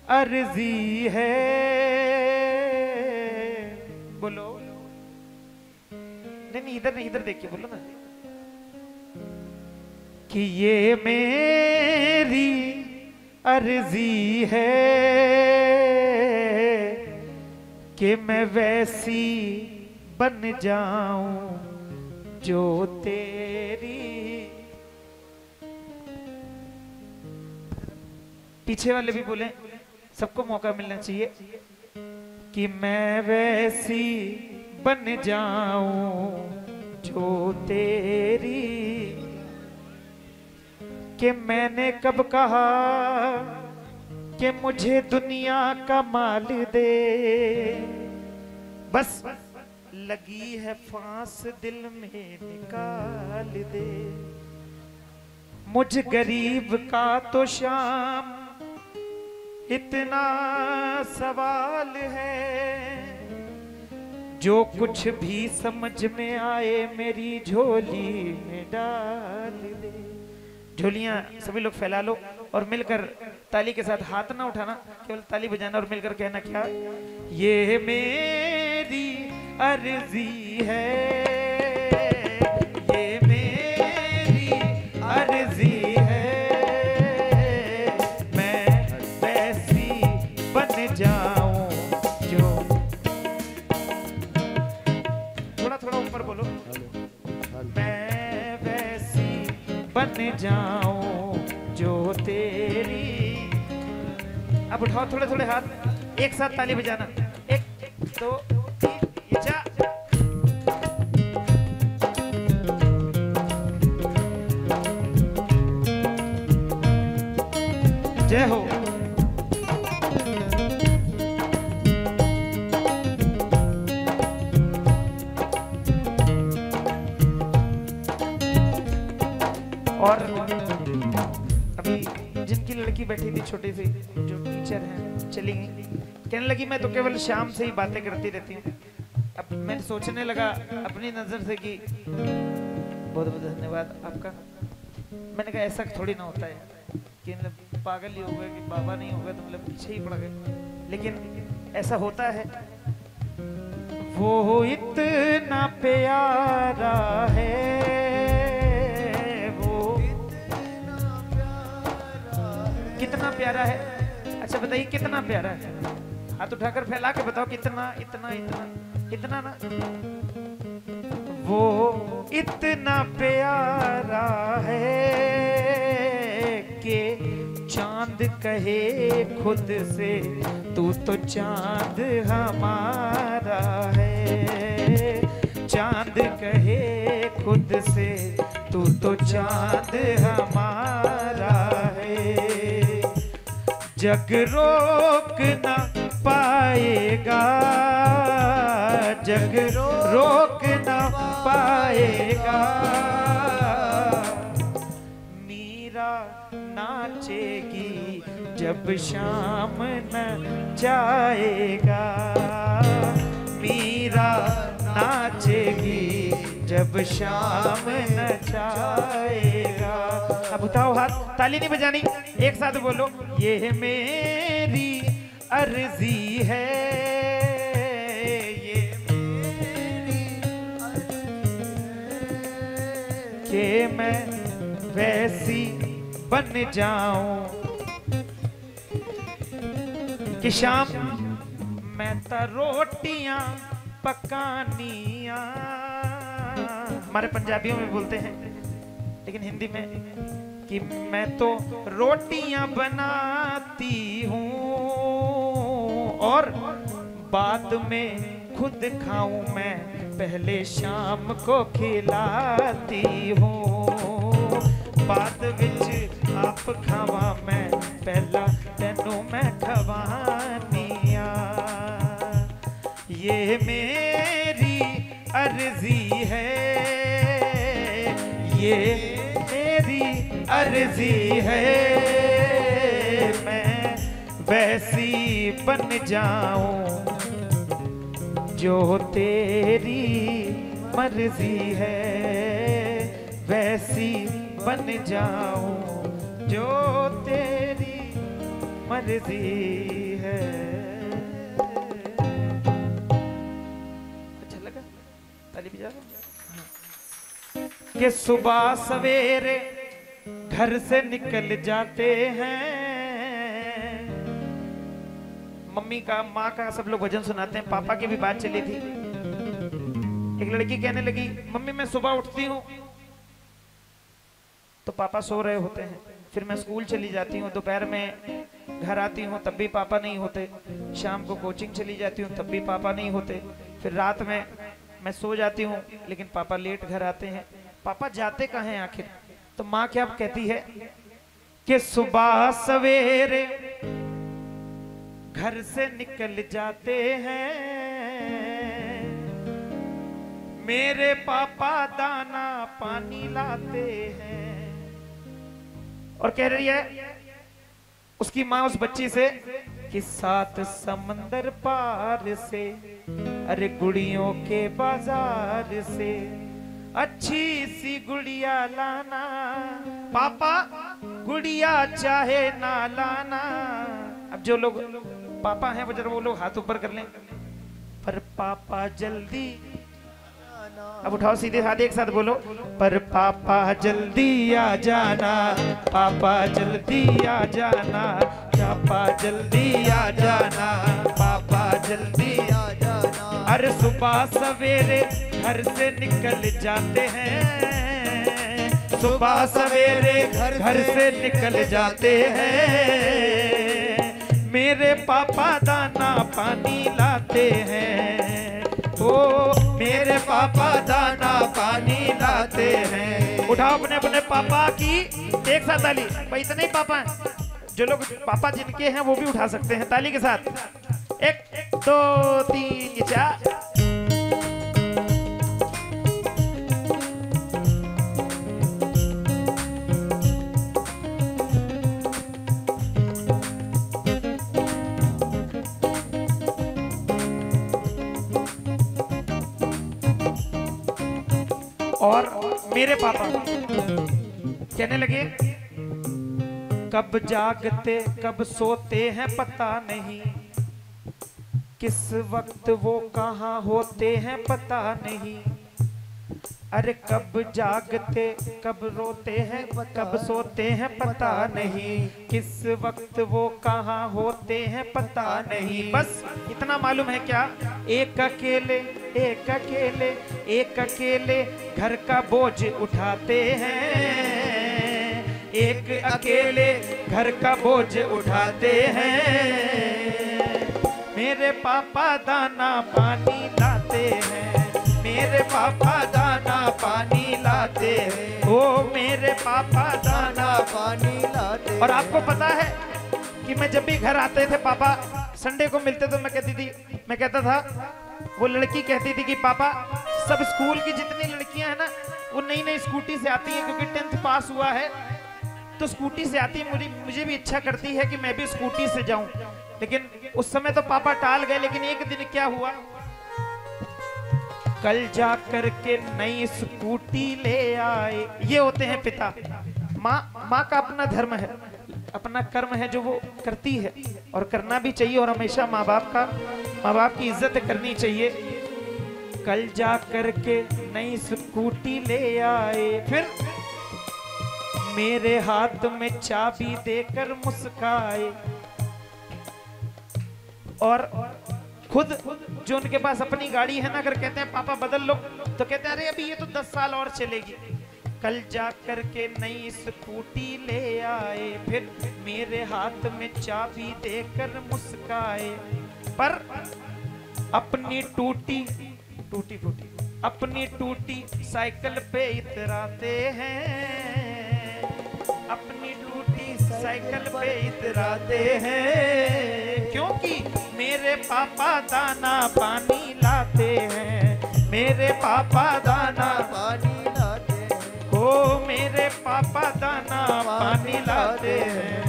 अर्जी है। बोलो नहीं नहीं, इधर नहीं, इधर देखिए, बोलो ना कि ये मेरी अर्जी है कि मैं वैसी बन जाऊं जो तेरी। पीछे वाले भी बोले, सबको मौका मिलना चाहिए कि मैं वैसी बन जाऊं जो तेरी। कि मैंने कब कहा कि मुझे दुनिया का माल दे, बस लगी है फांस दिल में निकाल दे। मुझ गरीब का तो शाम इतना सवाल है, जो कुछ भी समझ में आए मेरी झोली में डाल दे। झोलियां सभी लोग फैला लो और मिलकर ताली के साथ, हाथ ना उठाना, केवल ताली बजाना और मिलकर कहना क्या, ये मेरी अर्जी है, ये मेरी अर्जी है, मैं वैसी बन जाऊं जो। थोड़ा थोड़ा ऊपर बोलो, मैं वैसी बन जाऊं जो तेरी। अब उठाओ थोड़े थोड़े हाथ, एक साथ ताली बजाना, 1 2 3 जा। जय हो। और अभी जिनकी लड़की बैठी थी छोटी सी, जो टीचर हैं, चली गई, कहने लगी मैं तो केवल शाम से ही बातें करती रहती हूँ। अब मैं सोचने लगा अपनी नजर से कि बहुत बहुत धन्यवाद आपका। मैंने कहा ऐसा थोड़ी ना होता है कि मतलब पागल ही हो गए कि बाबा नहीं हो गए तो मतलब पीछे ही पड़ गए, लेकिन ऐसा होता है। वो इतना प्यारा है, कितना प्यारा है। अच्छा बताइए कितना प्यारा है, हाथ उठाकर फैला के बताओ कितना, इतना इतना इतना ना। वो इतना प्यारा है कि चांद कहे खुद से तू तो चांद हमारा है। चांद कहे खुद से तू तो चांद हमारा है। जग रोक ना पाएगा, जग रोक ना पाएगा। मीरा नाचेगी जब शाम न जाएगा। मीरा नाचेगी जब शाम न जाएगा। अब उठाओ हाथ, ताली नहीं बजानी, एक साथ बोलो, ये मेरी अर्जी है, ये मेरी कि मैं वैसी बन जाऊं कि शाम मैं तो रोटियां पकानियां। हमारे पंजाबियों में बोलते हैं, लेकिन हिंदी में कि मैं तो रोटियां बनाती हूँ और बाद में खुद खाऊं मैं, पहले शाम को खिलाती हूँ। बाद विच आप खावा मैं, पहला तेनू मैं खवानिया। ये मेरी अर्जी है, ये मेरी अर्जी है, मैं वैसी बन जाऊं जो तेरी मर्जी है। वैसी बन जाऊं जो तेरी मर्जी है। अच्छा लगा? ताली बजा दो। कि सुबह सवेरे घर से निकल जाते हैं, मम्मी का माँ का सब लोग भजन सुनाते हैं। पापा की भी बात चली थी। एक लड़की कहने लगी, मम्मी मैं सुबह उठती हूँ तो पापा सो रहे होते हैं, फिर मैं स्कूल चली जाती हूँ, दोपहर में घर आती हूँ तब भी पापा नहीं होते, शाम को कोचिंग चली जाती हूँ तब भी पापा नहीं होते, फिर रात में मैं सो जाती हूँ लेकिन पापा लेट घर आते हैं। पापा जाते कहाँ हैं आखिर? तो माँ क्या कहती है कि सुबह सवेरे घर से निकल जाते हैं, मेरे पापा दाना पानी लाते हैं। और कह रही है उसकी माँ उस बच्ची से कि 7 समंदर पार से, अरे गुड़ियों के बाजार से अच्छी सी गुड़िया लाना, पापा गुड़िया चाहे ना लाना। अब जो लोग पापा हैं वो जरा वो लोग हाथ ऊपर कर लें। पर पापा जल्दी, अब उठाओ सीधे हाथ एक साथ बोलो, पर पापा जल्दी आ जाना, पापा जल्दी आ जाना, पापा जल्दी आ जाना, पापा जल्दी आ जाना। अरे सुबह सवेरे घर से निकल जाते हैं, सुबह सवेरे घर से निकल जाते हैं, मेरे पापा दाना पानी लाते हैं, ओ मेरे पापा दाना पानी लाते हैं। उठाओ अपने अपने पापा की एक साथ ताली। भाई इतने ही पापा हैं, जो लोग पापा जिनके हैं वो भी उठा सकते हैं ताली के साथ। 1 2 3 4। और मेरे पापा कहने लगे, कब जागते कब सोते हैं पता नहीं, किस वक्त वो कहाँ होते हैं पता नहीं, अरे कब जागते कब रोते हैं कब सोते हैं पता नहीं, किस वक्त वो कहाँ होते हैं पता नहीं। बस इतना मालूम है क्या, एक अकेले एक अकेले एक अकेले घर का बोझ उठाते हैं, एक अकेले घर का बोझ उठाते हैं, मेरे पापा दाना पानी लाते हैं, मेरे पापा दाना पानी लाते हैं, ओ मेरे पापा दाना पानी लाते। और आपको पता है कि मैं जब भी घर आते थे पापा संडे को मिलते तो मैं कहता था, वो लड़की कहती थी कि पापा सब स्कूल की जितनी लड़कियां हैं ना वो नई नई स्कूटी से आती हैं, क्योंकि 10th पास हुआ है तो स्कूटी से आती है, मुझे भी इच्छा करती है कि मैं भी स्कूटी से जाऊं। लेकिन उस समय तो पापा टाल गए। लेकिन एक दिन क्या हुआ, कल जा करके नई स्कूटी ले आए। ये होते हैं पिता। माँ का अपना धर्म है, अपना कर्म है जो वो करती है और करना भी चाहिए, और हमेशा माँ बाप की इज्जत करनी चाहिए। कल जा करके नई स्कूटी ले आए, फिर मेरे हाथ में चाबी देकर मुस्काए, और खुद जो उनके पास अपनी गाड़ी है ना, अगर कहते हैं पापा बदल लो तो कहते हैं अरे अभी ये तो 10 साल और चलेगी। कल जा करके नई स्कूटी ले आए, फिर मेरे हाथ में चाबी देकर मुस्काए, पर अपनी टूटी अपनी टूटी साइकिल पे इतराते हैं, अपनी टूटी साइकिल पे इतराते हैं, क्योंकि मेरे पापा दाना पानी लाते हैं, मेरे पापा दाना पानी लाते हैं, ओ मेरे पापा दाना पानी लाते हैं।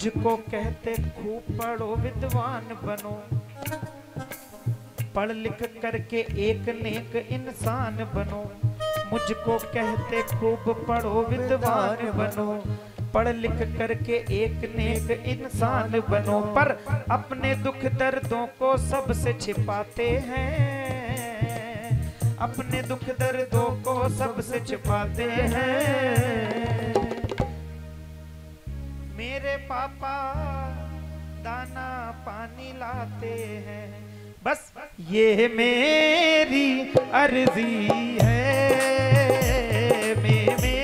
मुझको कहते खूब पढ़ो विद्वान बनो, पढ़ लिख करके एक नेक इंसान बनो। मुझको कहते खूब पढ़ो विद्वान बनो, पढ़ लिख करके एक नेक इंसान बनो, पर अपने दुख दर्दों को सबसे छिपाते हैं, अपने दुख दर्दों को सबसे छिपाते हैं। मेरे पापा दाना पानी लाते हैं, बस ये मेरी अर्जी है, मेरी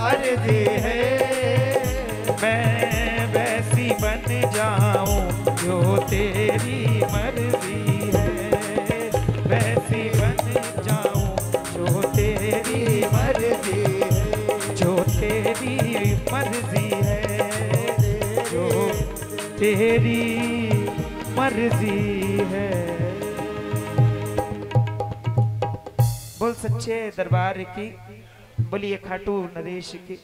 अर्जी है। मैं वैसी बन जाऊं जो तेरी मर्जी है, वैसी बन जाऊं जो तेरी मर्जी है, जो तेरी मर्जी है, जो तेरी मर्जी है। बोल सच्चे दरबार की, बोलिए खाटू नरेश की।